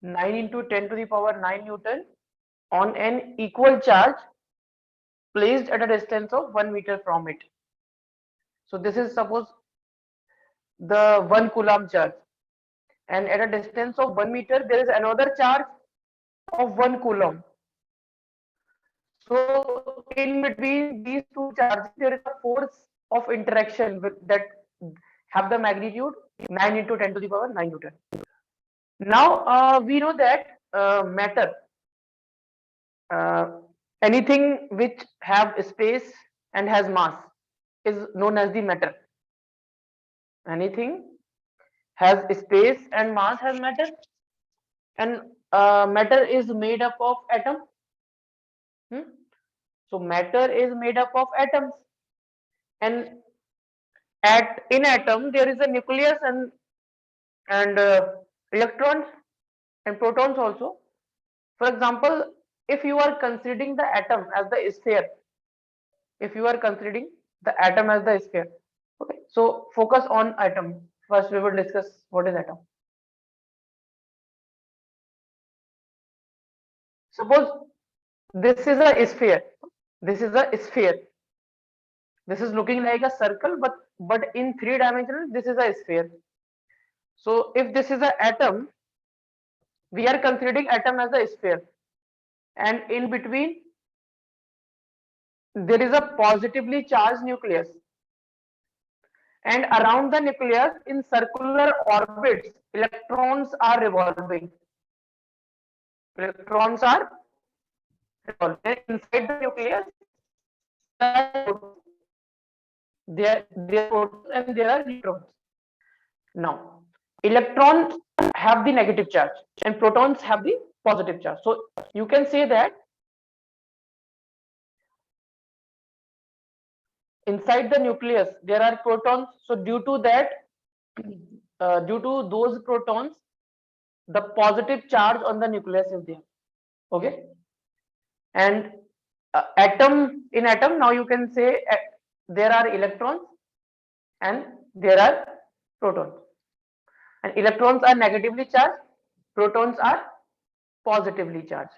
9 into 10 to the power 9 Newton on an equal charge placed at a distance of 1 meter from it. So this is suppose the 1 coulomb charge, and at a distance of 1 meter there is another charge of 1 coulomb. So in between these two charges there is a force of interaction with that have the magnitude 9 into 10 to the power 9 Newton. Now we know that matter, uh, anything which have space and has mass is known as the matter. Anything has space and mass has matter, and matter is made up of atom. Hmm? So matter is made up of atoms, and at in atom there is a nucleus and electrons and protons also. For example, if you are considering the atom as the sphere, if you are considering the atom as the sphere, okay, so focus on atom. First we will discuss what is atom. Suppose this is a sphere, this is a sphere, this is looking like a circle, but in 3 dimensional this is a sphere. So if this is an atom, we are considering atom as a sphere, and in between there is a positively charged nucleus, and around the nucleus in circular orbits electrons are revolving. Electrons are revolving inside the nucleus. There are protons and there are neutrons. Now electrons have the negative charge and protons have the positive charge. So you can say that inside the nucleus there are protons. So due to that, due to those protons, the positive charge on the nucleus is there. Okay, and atom in atom, now you can say there are electrons and there are protons, and electrons are negatively charged, protons are positively charged.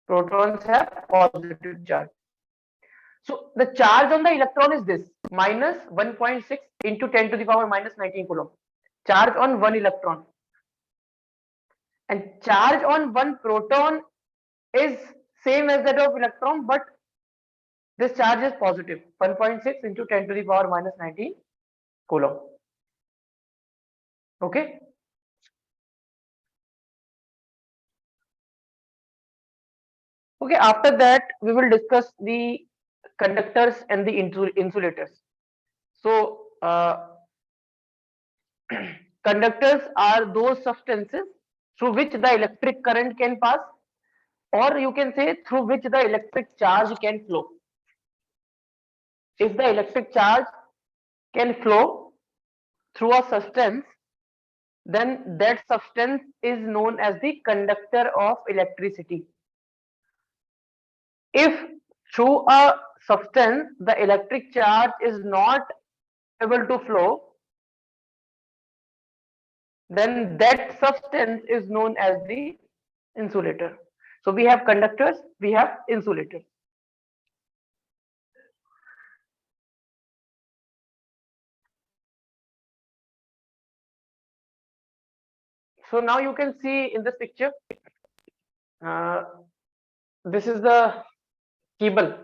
Protons have positive charge. So the charge on the electron is this minus 1.6 into 10 to the power minus 19 coulomb. Charge on one electron, and charge on one proton is same as that of electron, but this charge is positive 1.6 into 10 to the power minus 19 coulomb. Okay. Okay, after that we will discuss the conductors and the insulators. So conductors are those substances through which the electric current can pass, or you can say through which the electric charge can flow. If the electric charge can flow through a substance, then that substance is known as the conductor of electricity. If through a substance the electric charge is not able to flow, then that substance is known as the insulator. So we have conductors, we have insulators. So now you can see in this picture, uh, this is the cable,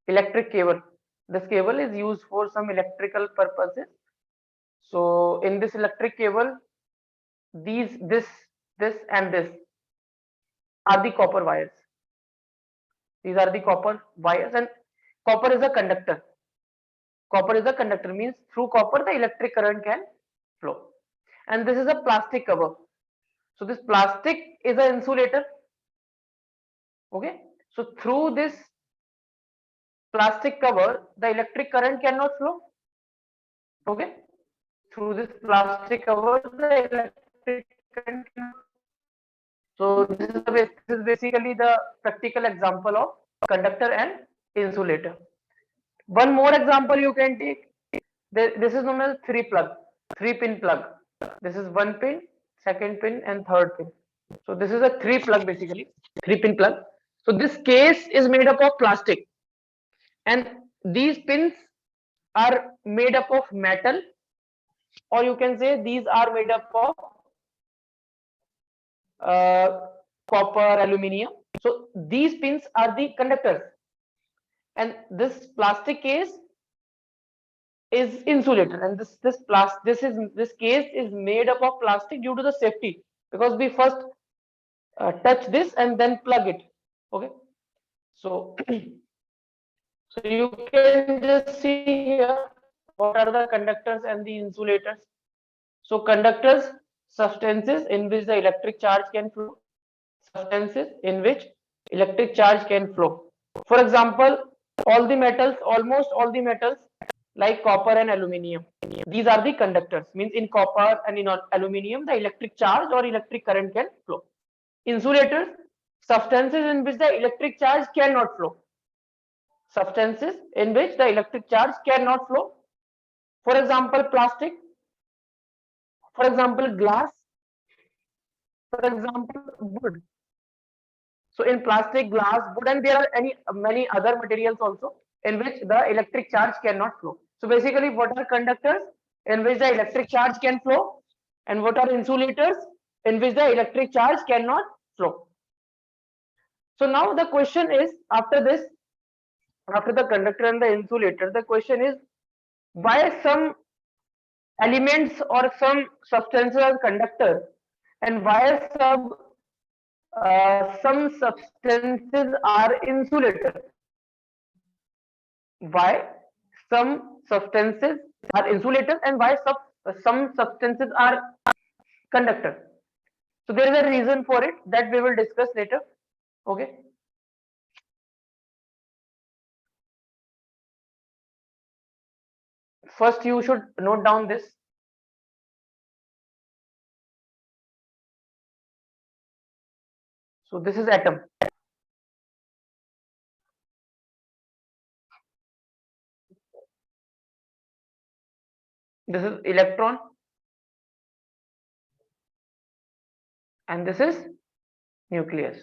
electric cable. This cable is used for some electrical purposes. So in this electric cable, this and this are the copper wires. These are the copper wires, and copper is a conductor. Copper is a conductor, means through copper the electric current can flow. And this is a plastic cover. So this plastic is an insulator. Okay, so through this plastic cover the electric current cannot flow. Okay, through this plastic cover the electric current cannot. So this is basically the practical example of conductor and insulator. One more example you can take. This is known as three pin plug. This is one pin, second pin, and third pin. So this is a three plug basically, three pin plug. So this case is made up of plastic, and these pins are made up of metal, or you can say these are made up of uh, copper, aluminium. So these pins are the conductors, and this plastic case is insulator, and this case is made up of plastic due to the safety, because we first touch this and then plug it. Okay, so so you can just see here what are the conductors and the insulators. So conductors, substances in which the electric charge can flow, substances in which electric charge can flow. For example, all the metals, almost all the metals like copper and aluminium, these are the conductors. Means in copper and in aluminium, the electric charge or electric current can flow. Insulators, substances in which the electric charge cannot flow. Substances in which the electric charge cannot flow. For example, plastic. For example, glass. For example, wood. So in plastic, glass, wood, and there are many other materials also in which the electric charge cannot flow. So basically, what are conductors in which the electric charge can flow, and what are insulators in which the electric charge cannot flow. So now the question is, after this, after the conductor and the insulator, the question is why some elements or some substances are conductors, and why some substances are insulators. Why some substances are insulators and why some substances are conductors. So there is a reason for it that we will discuss later. Okay. First, you should note down this. So this is atom. This is electron, and this is nucleus.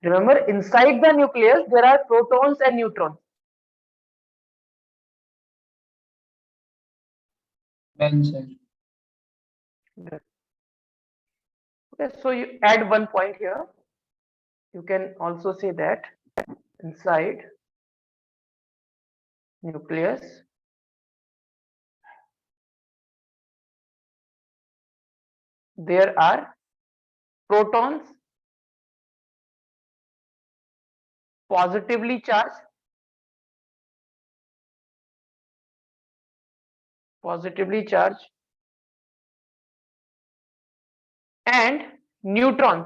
Remember, inside the nucleus there are protons and neutrons. Well said. Okay, so you add one point here. You can also say that inside nucleus there are protons positively charged, and neutrons.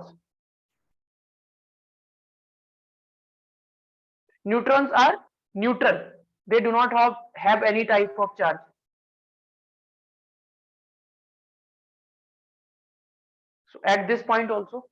Neutrons are neutral. They do not have any type of charge. So at this point also,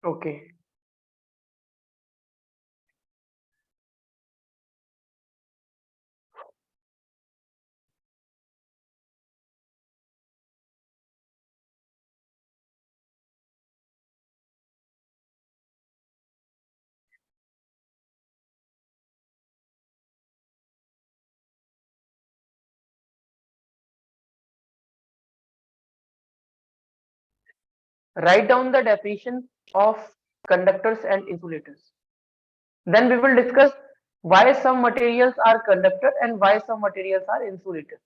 Okay. Write down the definition of conductors and insulators. Then we will discuss why some materials are conductor and why some materials are insulator.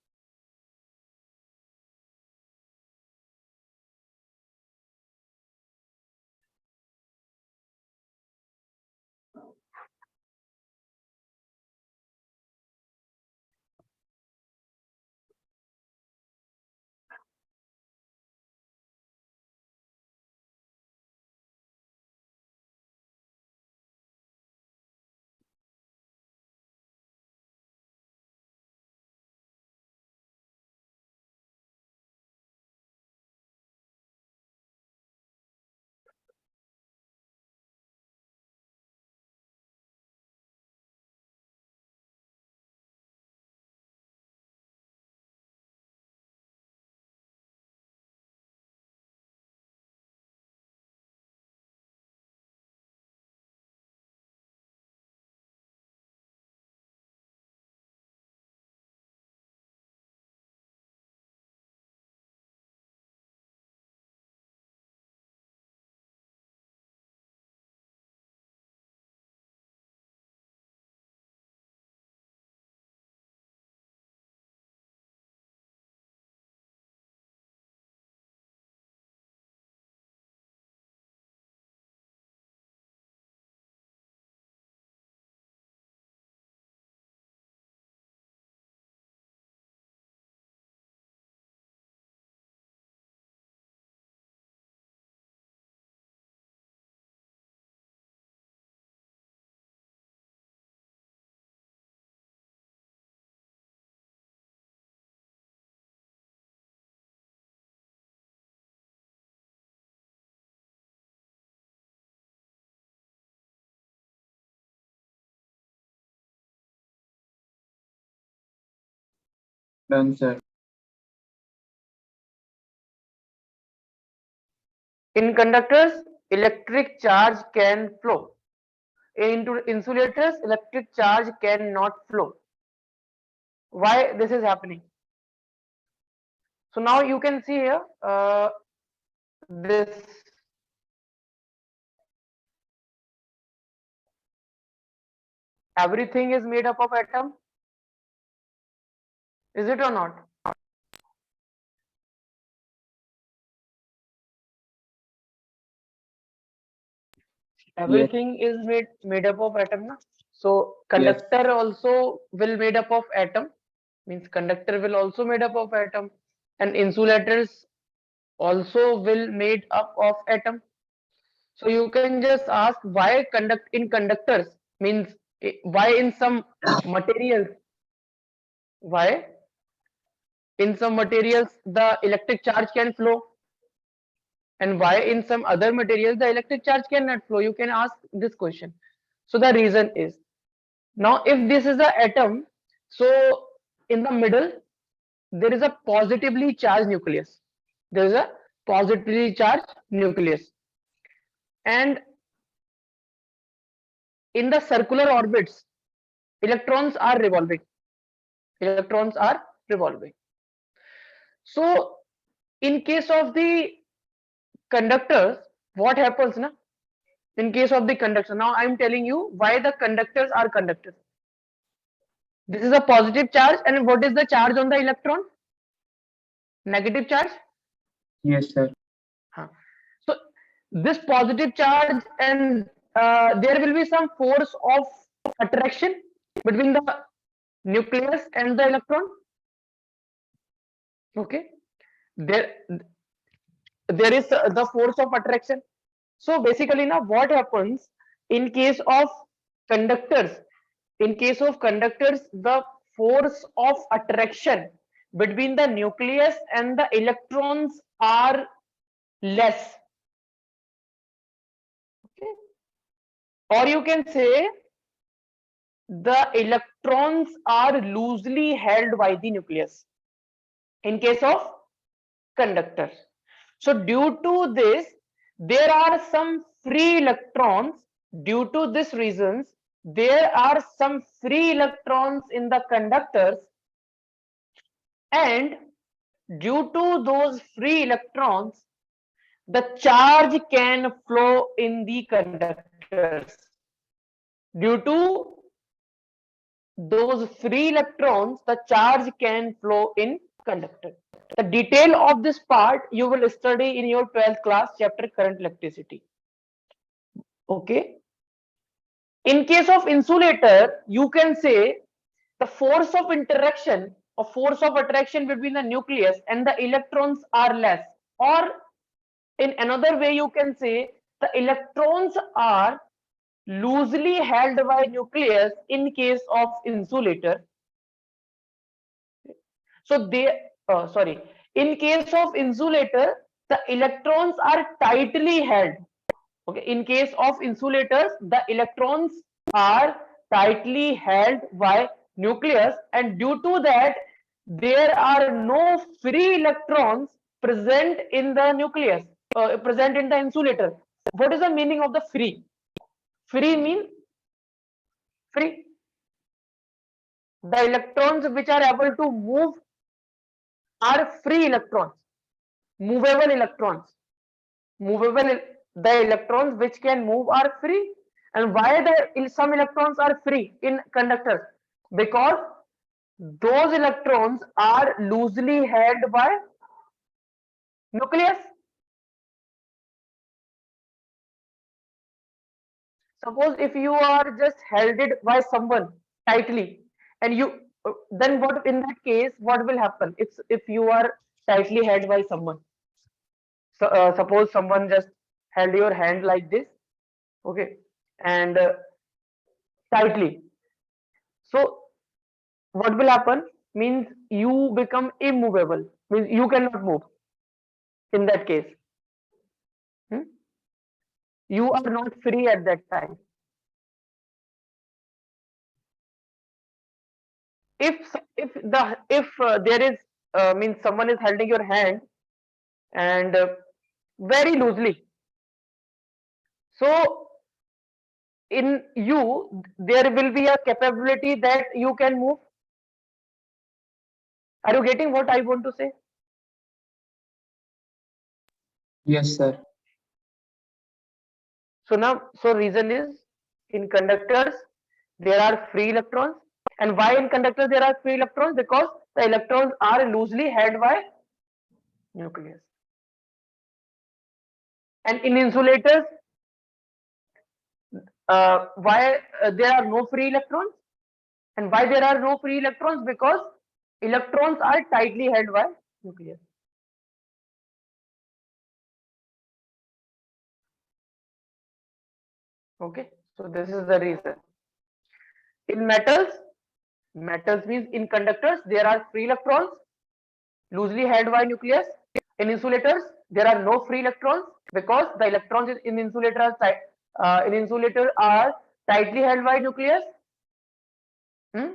Done, sir. In conductors, electric charge can flow. Into insulators, electric charge cannot flow. Why this is happening? So now you can see here, this everything is made up of atom. Is it or not? Yes, Everything is made up of atom, na? So yes. conductor also will made up of atom, means conductor will also made up of atom, and insulators also will made up of atom. So you can just ask why conduct in conductors, means why in some materials, why in some materials the electric charge can flow, and why in some other materials the electric charge cannot flow. You can ask this question. So the reason is, now if this is the atom, so in the middle there is a positively charged nucleus. There is a positively charged nucleus, and in the circular orbits electrons are revolving. Electrons are revolving. So in case of the conductors, what happens na? In case of the conductor, now I am telling you why the conductors are conductors. This is a positive charge, and what is the charge on the electron? Negative charge. Yes, sir. Huh. So this positive charge, and there will be some force of attraction between the nucleus and the electron. Okay, there there is the force of attraction. So basically now what happens in case of conductors, in case of conductors the force of attraction between the nucleus and the electrons are less. or you can say the electrons are loosely held by the nucleus in case of conductors. So due to this, there are some free electrons. Due to this reasons, there are some free electrons in the conductors, and due to those free electrons, the charge can flow in the conductors. Due to those free electrons, the charge can flow in conductor. The detail of this part you will study in your 12th class chapter current electricity. Okay. In case of insulator, you can say the force of interaction or force of attraction between the nucleus and the electrons are less, or in another way you can say the electrons are loosely held by nucleus in case of insulator. So they, sorry, in case of insulator, the electrons are tightly held. Okay, in case of insulators, the electrons are tightly held by nucleus, and due to that, there are no free electrons present in the nucleus, present in the insulator. What is the meaning of the free? Free means free. The electrons which are able to move are free electrons, movable electrons. Movable, the electrons which can move are free. And why some electrons are free in conductors? Because those electrons are loosely held by nucleus. Suppose if you are just held it by someone tightly, and you then what in that case what will happen if you are tightly held by someone? So suppose someone just held your hand like this, okay, and tightly. So what will happen means you become immovable, means you cannot move in that case. Hmm? You are not free at that time. If there is means someone is holding your hand and very loosely, so in you there will be a capability that you can move. Are you getting what I want to say? Yes, sir. So now, so reason is in conductors there are free electrons, and why in conductors there are free electrons? Because the electrons are loosely held by nucleus. And in insulators, why there are no free electrons? And why there are no free electrons? Because electrons are tightly held by nucleus. Okay, so this is the reason. In metals, metals means in conductors there are free electrons loosely held by nucleus. In insulators, there are no free electrons because the electrons in insulator are tightly held by nucleus. Hmm?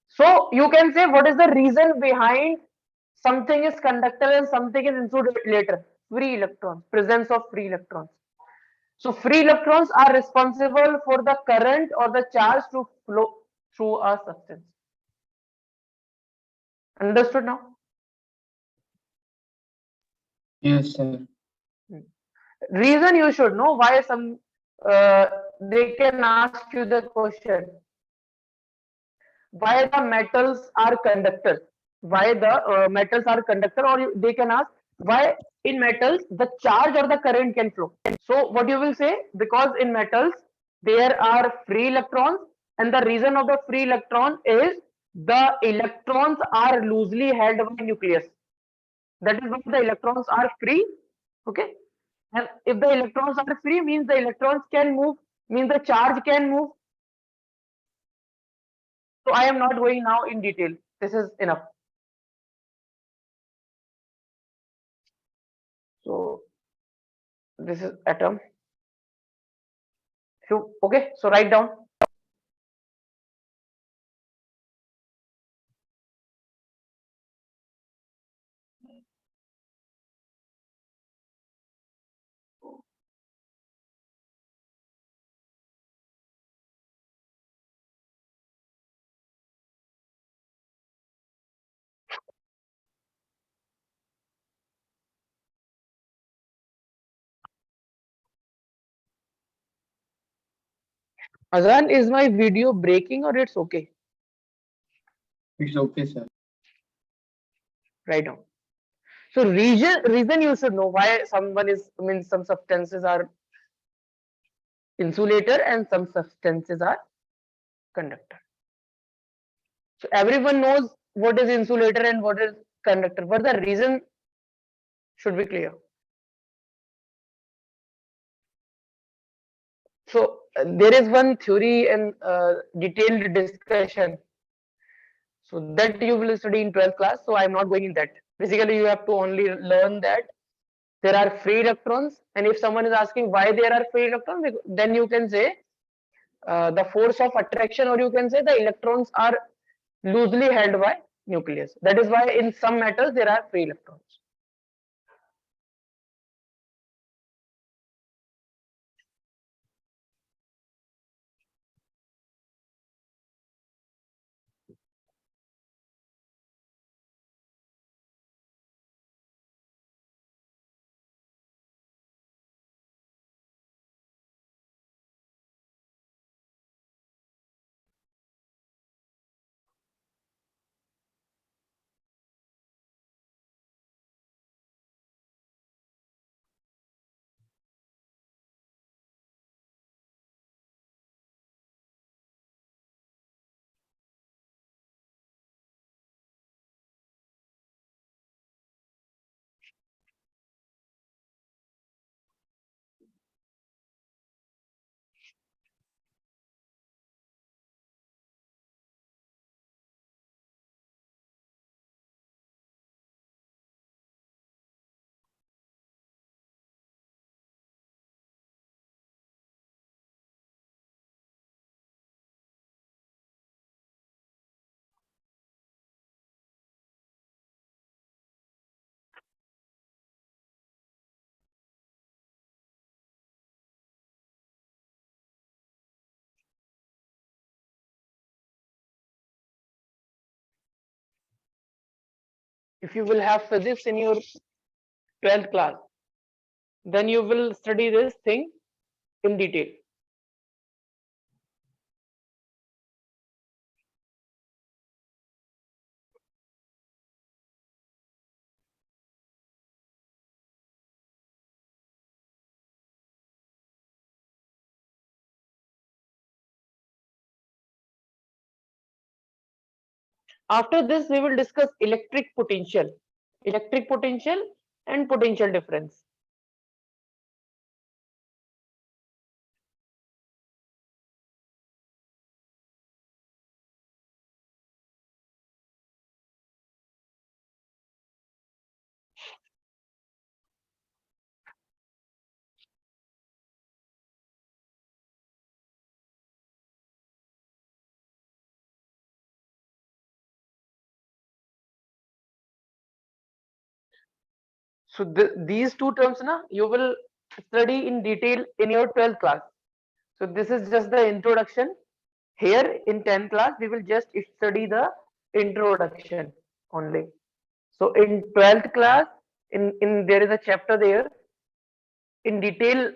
So you can say what is the reason behind something is conductor and something is insulator? Free electrons, presence of free electrons. So free electrons are responsible for the current or the charge to flow through a substance. Understood now? Yes, sir. Reason you should know why some they can ask you the question why the metals are conductors, why the metals are conductor, or they can ask why in metals the charge or the current can flow. So what you will say, because in metals there are free electrons, and the reason of the free electron is the electrons are loosely held by nucleus. That is why the electrons are free. Okay, and if the electrons are free means the electrons can move, means the charge can move. So I am not going now in detail. This is enough. So this is atom. Okay, so write down. Azan, is my video breaking or it's okay? It's okay, sir. Write down. So reason you should know why someone is means some substances are insulator and some substances are conductor. So everyone knows what is insulator and what is conductor, but the reason should be clear. So there is one theory and detailed discussion. So that you will study in 12th class. So I am not going in that. Basically, you have to only learn that there are free electrons, and if someone is asking why there are free electrons, then you can say the force of attraction, or you can say the electrons are loosely held by nucleus. That is why in some metals there are free electrons. If you will have physics in your 12th class, then you will study this thing in detail. After this, we will discuss electric potential and potential difference. So these two terms, na, you will study in detail in your 12th class. So this is just the introduction. Here in 10th class, we will just study the introduction only. So in 12th class, in there is a chapter there. In detail,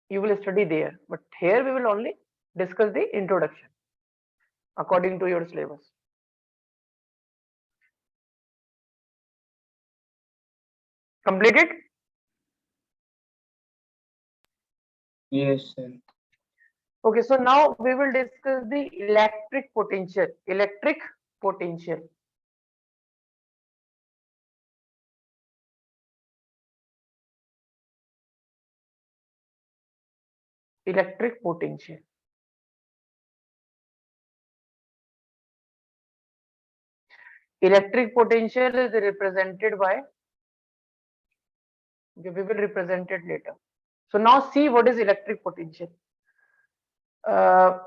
you will study there. But here we will only discuss the introduction according to your syllabus. Completed? Yes, sir. Okay, so now we will discuss the electric potential. Electric potential. Electric potential. Electric potential is represented by, okay, we will represent it later. So now see what is electric potential. Uh,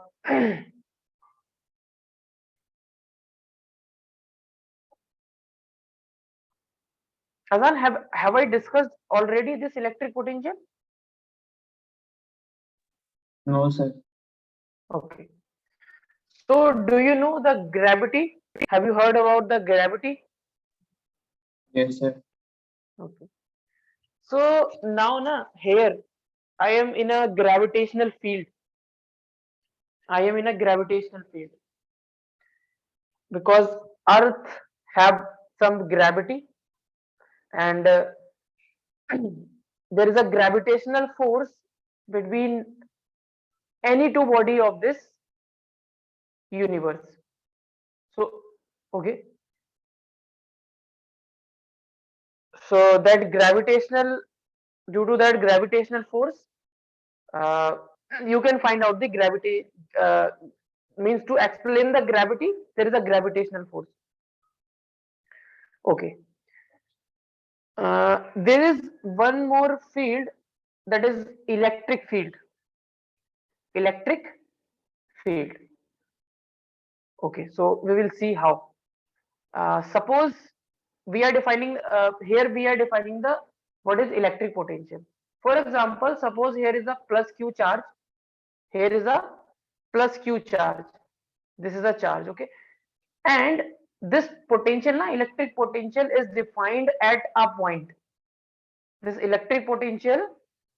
Azaan, have I discussed already this electric potential? No, sir. Okay. So, do you know the gravity? Have you heard about the gravity? Yes, sir. Okay. So now, here I am in a gravitational field. I am in a gravitational field because Earth have some gravity, and there is a gravitational force between any two body of this universe. So, okay. So that gravitational, due to that gravitational force, uh, you can find out the gravity. Means to explain the gravity, there is a gravitational force. Okay. There is one more field, that is electric field. Electric field. Okay, so we will see how. Suppose we are defining here we are defining the what is electric potential. For example, suppose here is a plus q charge. Here is a plus q charge. This is a charge. Okay, and this potential, electric potential is defined at a point. This electric potential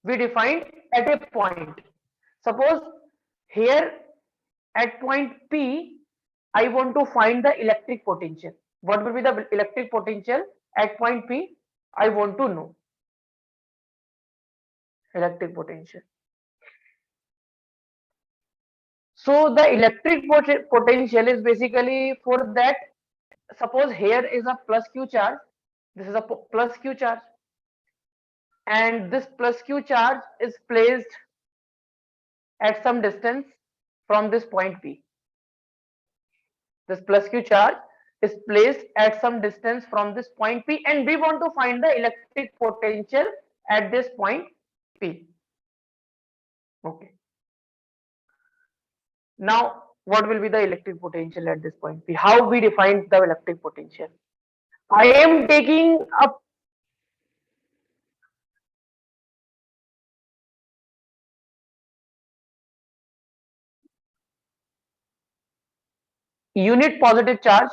we defined at a point. Suppose here at point P, I want to find the electric potential. What will be the electric potential at point P? I want to know electric potential. So the electric potential is basically for that. Suppose here is a plus Q charge. This is a plus Q charge, and this plus Q charge is placed at some distance from this point P. This plus Q charge is placed at some distance from this point P, and we want to find the electric potential at this point P. Okay. Now, what will be the electric potential at this point P? How we define the electric potential? I am taking a unit positive charge.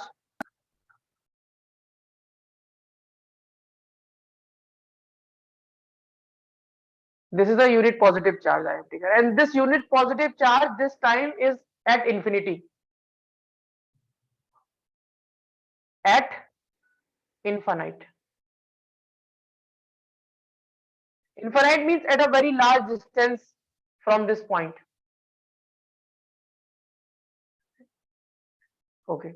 This is a unit positive charge I have taken, and this unit positive charge this time is at infinity. At infinite. Infinite means at a very large distance from this point. Okay.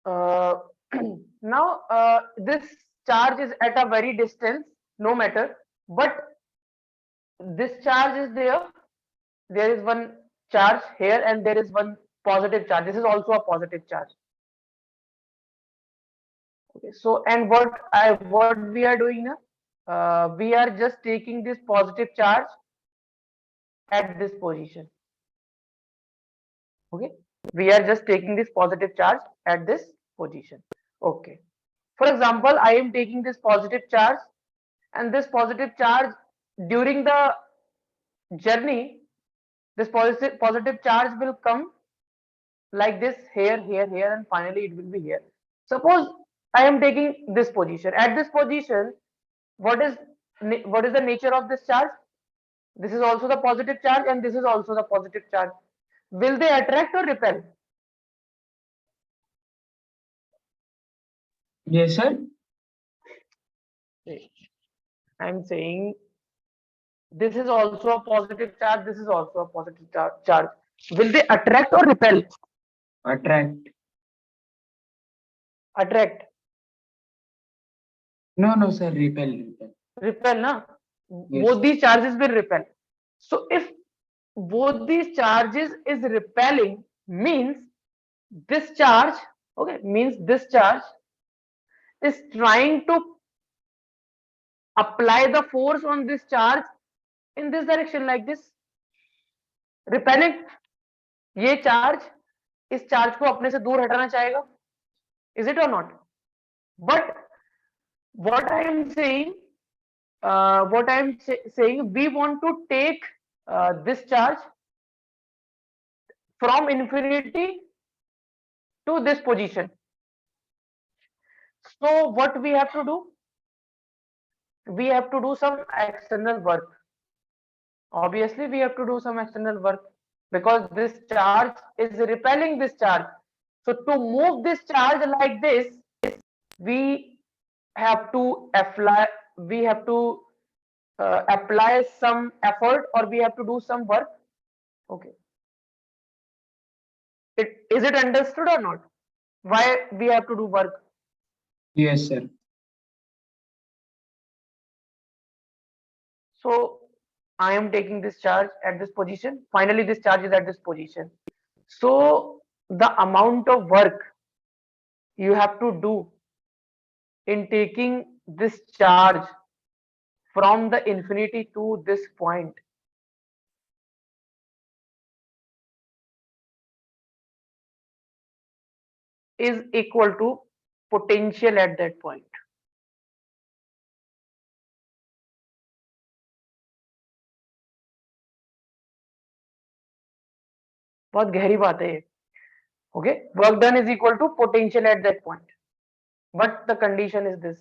Uh, now this charge is at a very distance, no matter, but this charge is there. There is one charge here, and there is one positive charge. This is also a positive charge. Okay. So, and what we are doing now? We are just taking this positive charge at this position. Okay. We are just taking this positive charge at this position. Okay. For example, I am taking this positive charge, and this positive charge during the journey, this positive charge will come like this here, here, here, and finally it will be here. Suppose I am taking this position. At this position, what is the nature of this charge? This is also the positive charge, and this is also the positive charge. Will they attract or repel? Yes, sir. I'm saying this is also a positive charge. This is also a positive charge. Will they attract or repel? Attract. Attract. No, no, sir. Repel. Repel. Repel, na? Yes. Both these charges will repel. So if both these charges is repelling, means this charge, okay, means this charge is trying to apply the force on this charge in this direction like this. Repelling, ये charge इस charge को अपने से दूर हटाना चाहेगा. Is it or not? But what I am saying, we want to take this charge from infinity to this position. So what we have to do? We have to do some external work. Obviously, we have to do some external work because this charge is repelling this charge. So to move this charge like this, we have to apply. We have to apply some effort, or we have to do some work. Okay. Is it understood or not? Why we have to do work? Yes, sir. So I am taking this charge at this position. Finally, this charge is at this position. So the amount of work you have to do in taking this charge from the infinity to this point is equal to potential at that point. बहुत गहरी बात है ये. Okay, work done is equal to potential at that point, but the condition is this.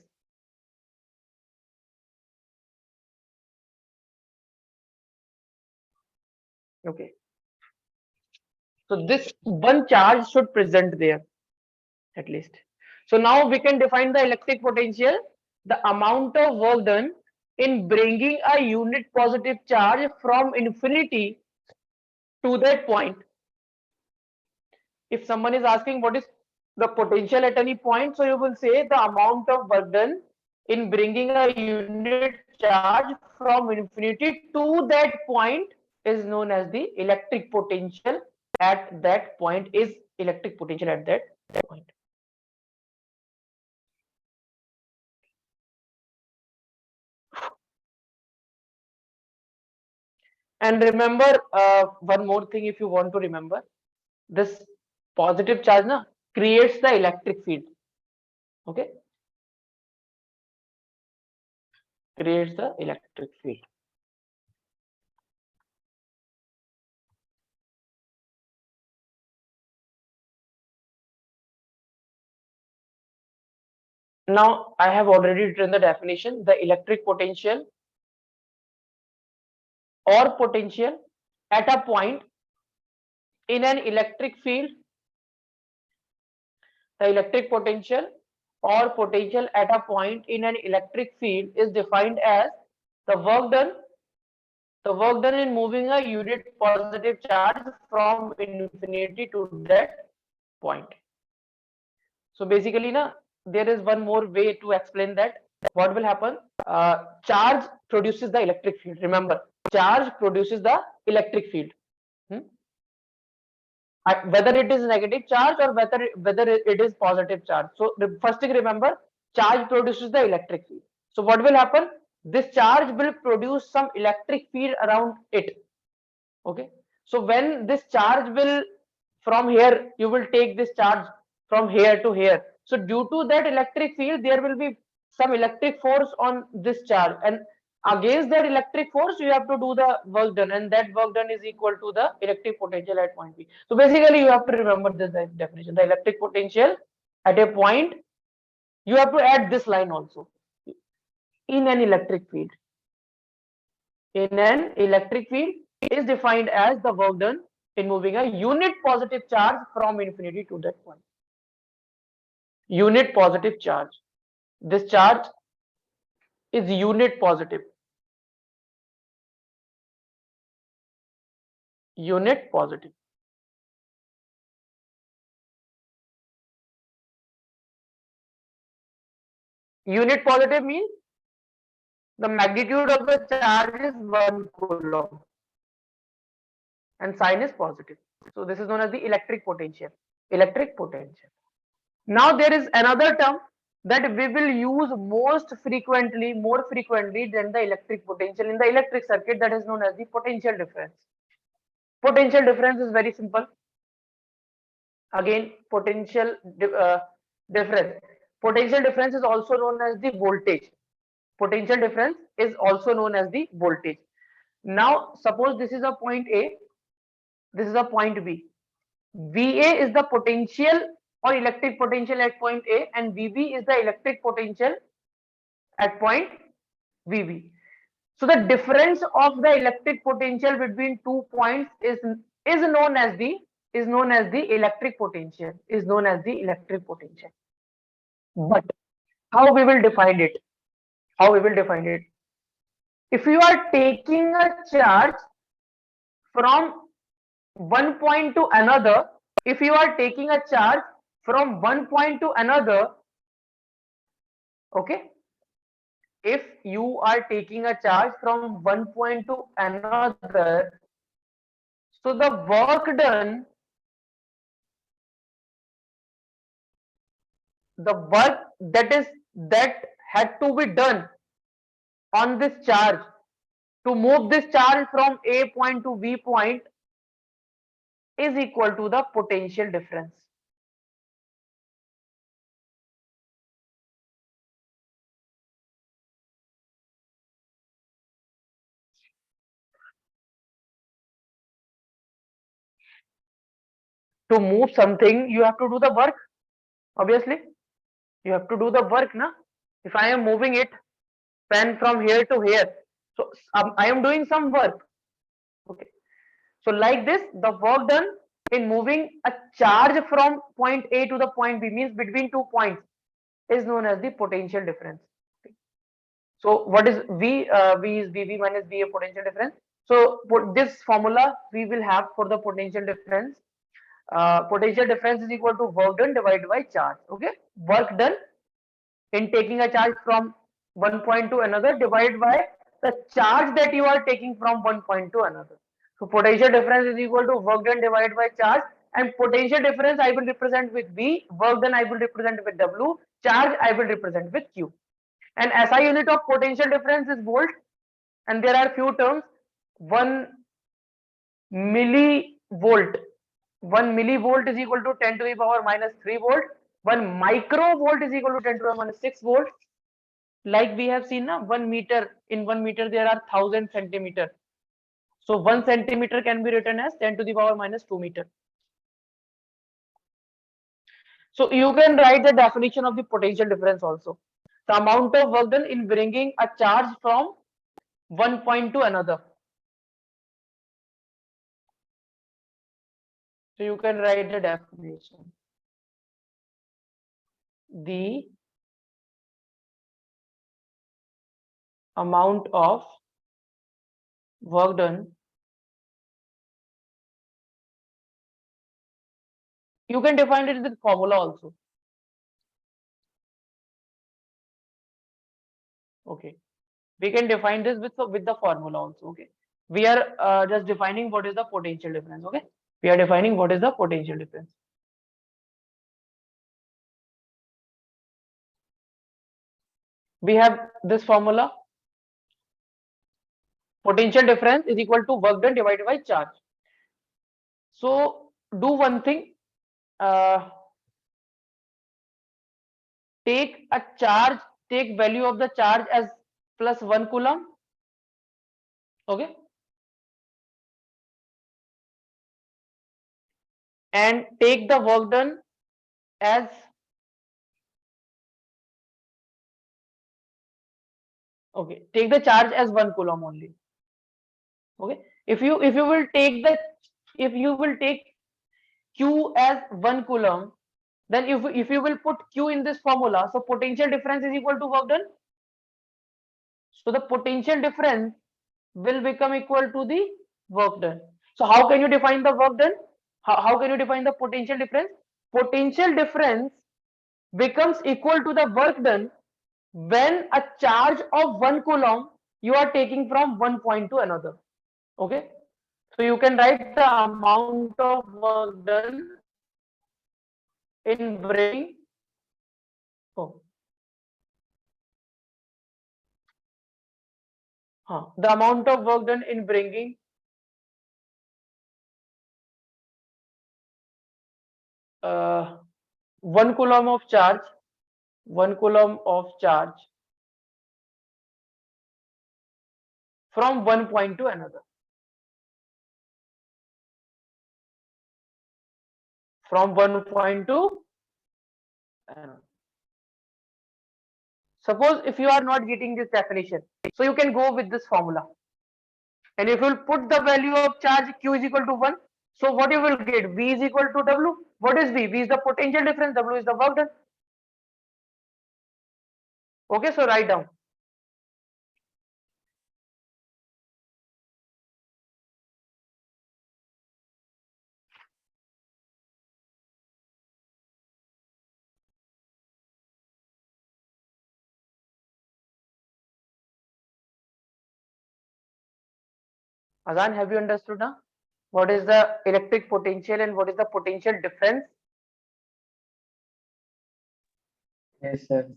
Okay, so this one charge should present there at least. So now we can define the electric potential, the amount of work done in bringing a unit positive charge from infinity to that point. If someone is asking what is the potential at any point, so you will say the amount of work done in bringing a unit charge from infinity to that point is known as the electric potential at that point, is electric potential at that point. And remember one more thing, if you want to remember, this positive charge na creates the electric field. Okay, creates the electric field. Now I have already written the definition. The electric potential or potential at a point in an electric field, the electric potential or potential at a point in an electric field is defined as the work done in moving a unit positive charge from infinity to that point. So basically na, there is one more way to explain that. What will happen? Charge produces the electric field. Remember, charge produces the electric field. Whether it is negative charge or whether it is positive charge. So the first thing, remember, charge produces the electric field. So what will happen? This charge will produce some electric field around it. Okay. So when this charge will, from here, you will take this charge from here to here. So due to that electric field, there will be some electric force on this charge, and against that electric force you have to do the work done, and that work done is equal to the electric potential at point B. So basically you have to remember this definition. The electric potential at a point, you have to add this line also. In an electric field, is defined as the work done in moving a unit positive charge from infinity to that point. Unit positive charge. This charge is unit positive. Unit positive. Unit positive means the magnitude of the charge is 1 coulomb and sign is positive. So this is known as the electric potential. Electric potential. Now there is another term that we will use more frequently than the electric potential in the electric circuit, that is known as the potential difference. Potential difference is very simple. Again, difference. Potential difference is also known as the voltage. Potential difference is also known as the voltage. Now, suppose this is a point A, this is a point B. VA is the potential or electric potential at point A, and VB is the electric potential at point VB. So the difference of the electric potential between 2 points is known as the electric potential. Is known as the electric potential. But how we will define it? How we will define it? If you are taking a charge from one point to another, if you are taking a charge from one point to another, okay, if you are taking a charge from one point to another, so the work done, the work that had to be done on this charge to move this charge from A point to B point is equal to the potential difference. To move something, you have to do the work. Obviously, you have to do the work, na? If I am moving it pen from here to here, so I am doing some work. Okay. So like this, the work done in moving a charge from point A to the point B, means between 2 points, is known as the potential difference. So what is V? V is VB minus VA potential difference. So this formula we will have for the potential difference. Potential difference is equal to work done divided by charge. Okay, work done in taking a charge from one point to another divided by the charge that you are taking from one point to another. So potential difference is equal to work done divided by charge, and potential difference I will represent with V, work done I will represent with W, charge I will represent with Q. And SI unit of potential difference is volt, and there are few terms. 1 millivolt. 1 millivolt is equal to 10 to the power minus 3 volt. 1 microvolt is equal to 10 to the power minus 6 volt. Like we have seen, 1 meter, in 1 meter there are 1000 centimeter. So 1 centimeter can be written as 10 to the power minus 2 meter. So you can write the definition of the potential difference also. The amount of work done in bringing a charge from one point to another. So you can write the definition. The amount of work done, you can define it with formula also. Okay, we can define this with the formula also. Okay, we are just defining what is the potential difference. Okay, we are defining what is the potential difference. We have this formula. Potential difference is equal to work done divided by charge. So do one thing. Take a charge, take value of the charge as plus 1 coulomb. Okay, and take the work done as take the charge as 1 coulomb only. Okay, if you will take Q as 1 coulomb, then if you will put Q in this formula, so potential difference is equal to work done. So the potential difference will become equal to the work done. So how can you define the work done? How can you define the potential difference? Potential difference becomes equal to the work done when a charge of 1 coulomb you are taking from one point to another. Okay, so you can write the amount of work done in bringing The amount of work done in bringing 1 coulomb of charge, 1 coulomb of charge from one point to another. From one point to another. Suppose if you are not getting this definition, so you can go with this formula. And if you put the value of charge Q is equal to 1, so what you will get? V is equal to W. What is V? V is the potential difference, W is the work done. Okay, so write down. Azaan, have you understood now? What is the electric potential and what is the potential difference? Yes, sir.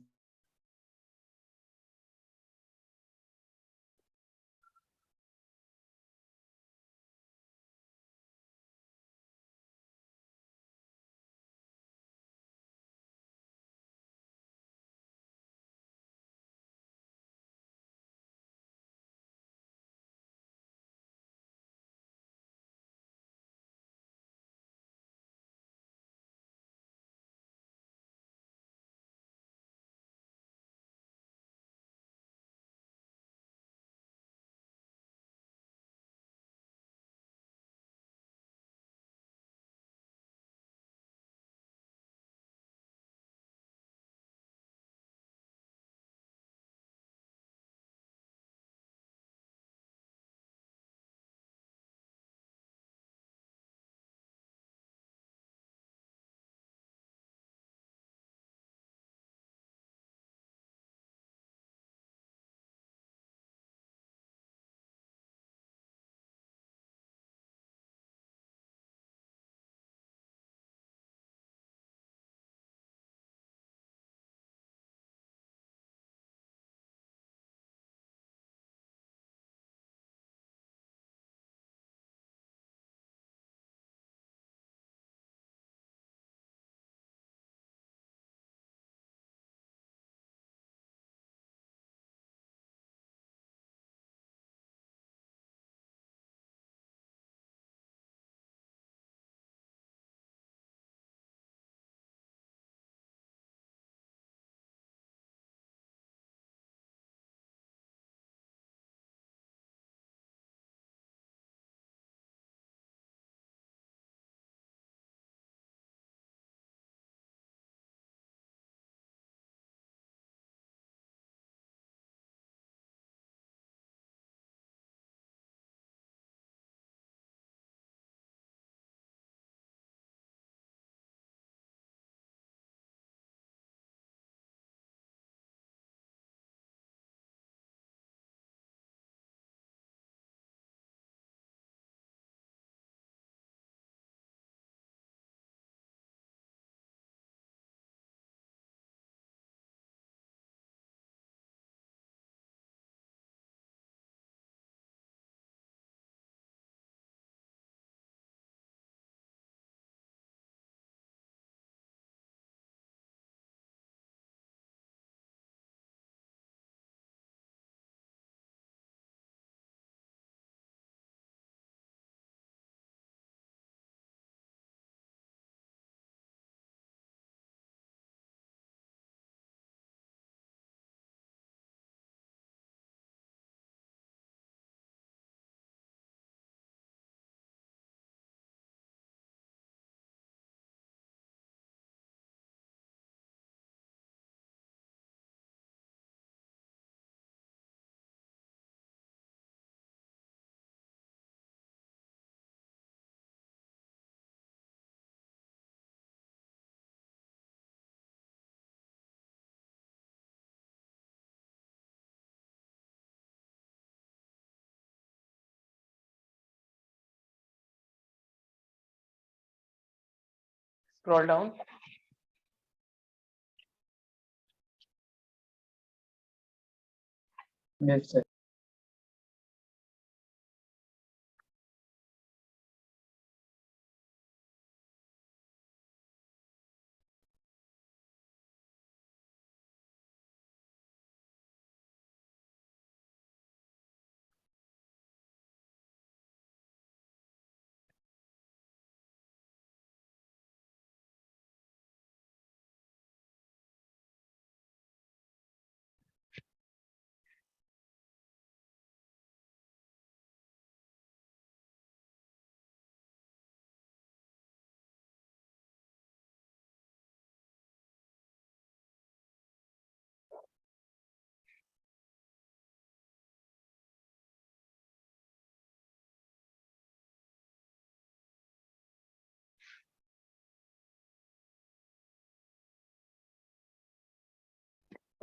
Scroll down. Yes, sir.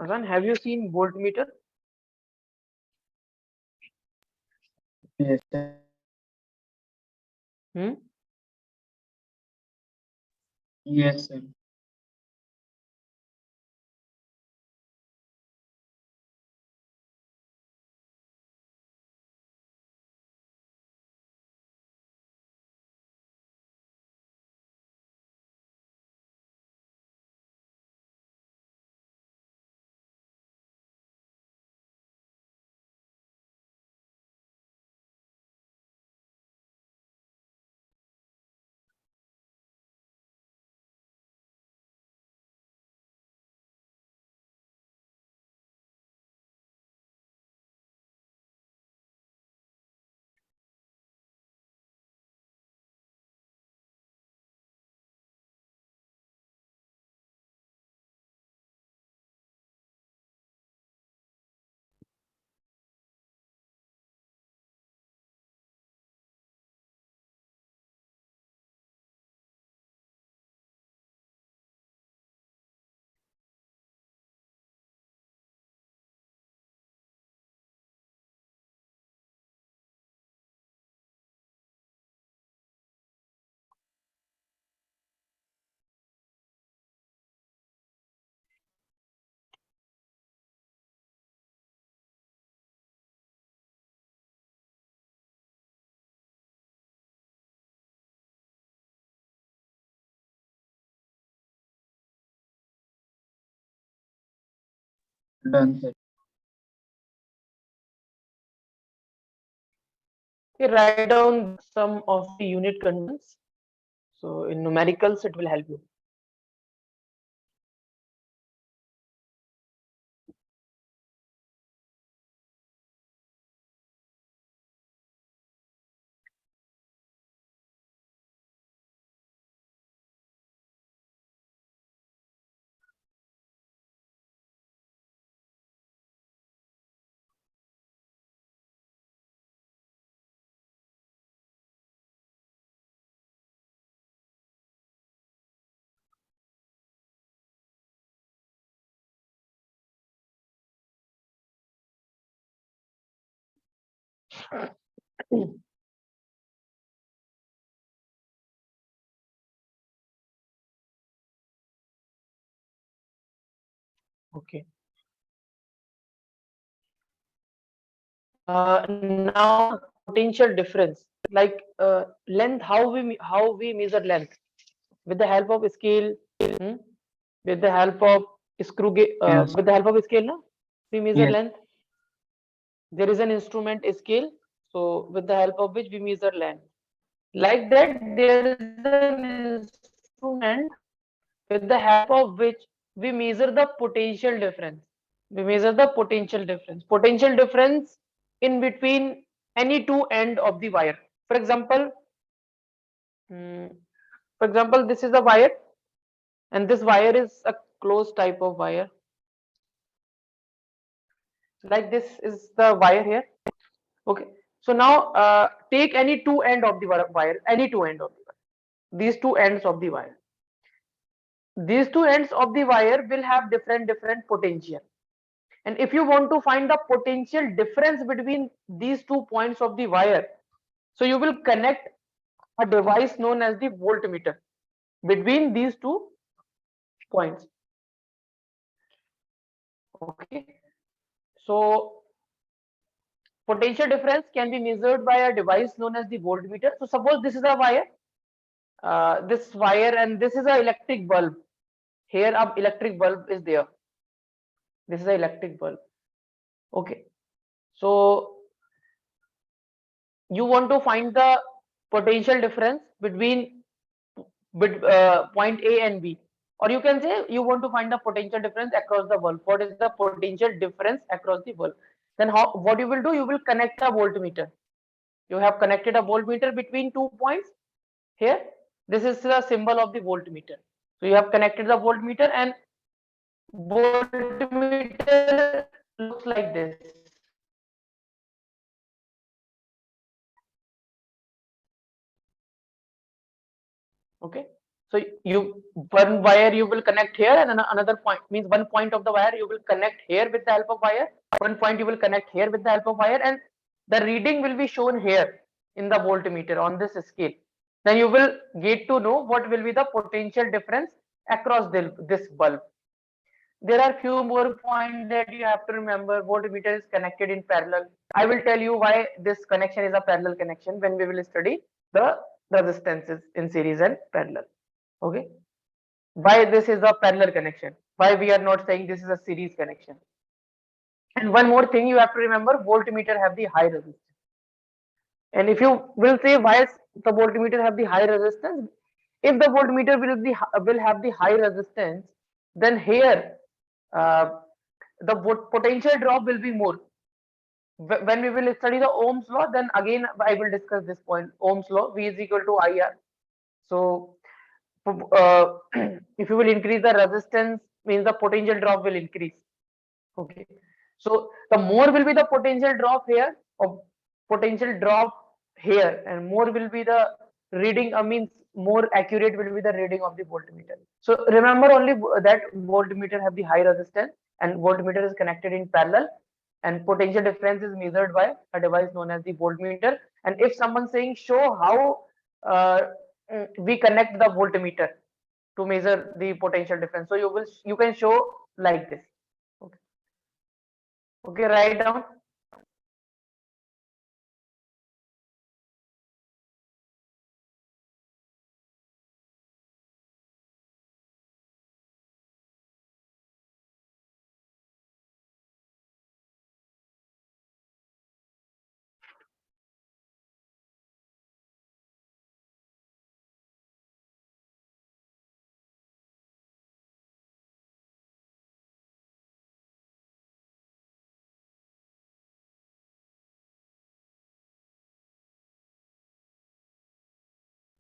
Azaan, have you seen voltmeter? Yes, sir. Hmm? Yes, sir. Done, sir. Okay, write down some of the unit conversions. So in numericals, it will help you. Okay. Now potential difference, like length. How we measure length with the help of scale. Hmm? With the help of Yes, with the help of scale, no? We measure yes, length. There is an instrument scale, so with the help of which we measure length. Like that, there is an instrument with the help of which we measure the potential difference. We measure the potential difference. Potential difference in between any two end of the wire. For example, hmm, this is a wire, and this wire is a closed type of wire. Like this is the wire here. Okay. So now take any two end of the wire, any two end of the wire. These two ends of the wire. These two ends of the wire will have different potential. And if you want to find the potential difference between these 2 points of the wire, so you will connect a device known as the voltmeter between these 2 points. Okay. So potential difference can be measured by a device known as the voltmeter. So suppose this is a wire, this wire, and this is an electric bulb. Here a electric bulb is there. This is an electric bulb. Okay. So you want to find the potential difference between point A and B, or you can say you want to find the potential difference across the bulb. What is the potential difference across the bulb? Then what you will do? You will connect a voltmeter. You have connected a voltmeter between 2 points here. This is the symbol of the voltmeter. So you have connected the voltmeter, and voltmeter looks like this. Okay. So one wire you will connect here, and another point means one point of the wire you will connect here with the help of wire. One point you will connect here with the help of wire, and the reading will be shown here in the voltmeter on this scale. Then you will get to know what will be the potential difference across this bulb. There are few more points that you have to remember. Voltmeter is connected in parallel. I will tell you why this connection is a parallel connection when we will study the resistances in series and parallel. Okay, why this is a parallel connection, why we are not saying this is a series connection. And one more thing you have to remember, voltmeter have the high resistance. And if you will say why the voltmeter have the high resistance, if the voltmeter will have the high resistance, then here uh, the potential drop will be more. When we will study the Ohm's law, then again I will discuss this point. Ohm's law, V is equal to IR. So uh, if you will increase the resistance, means the potential drop will increase. Okay, so the more will be the potential drop here, or potential drop here, and more will be the reading, means more accurate will be the reading of the voltmeter. So remember only that voltmeter have the high resistance, and voltmeter is connected in parallel, and potential difference is measured by a device known as the voltmeter. And if someone saying show how uh, we connect the voltmeter to measure the potential difference, so you can show like this. Okay, okay, write down.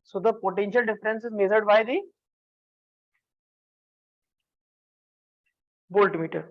So the potential difference is measured by the voltmeter.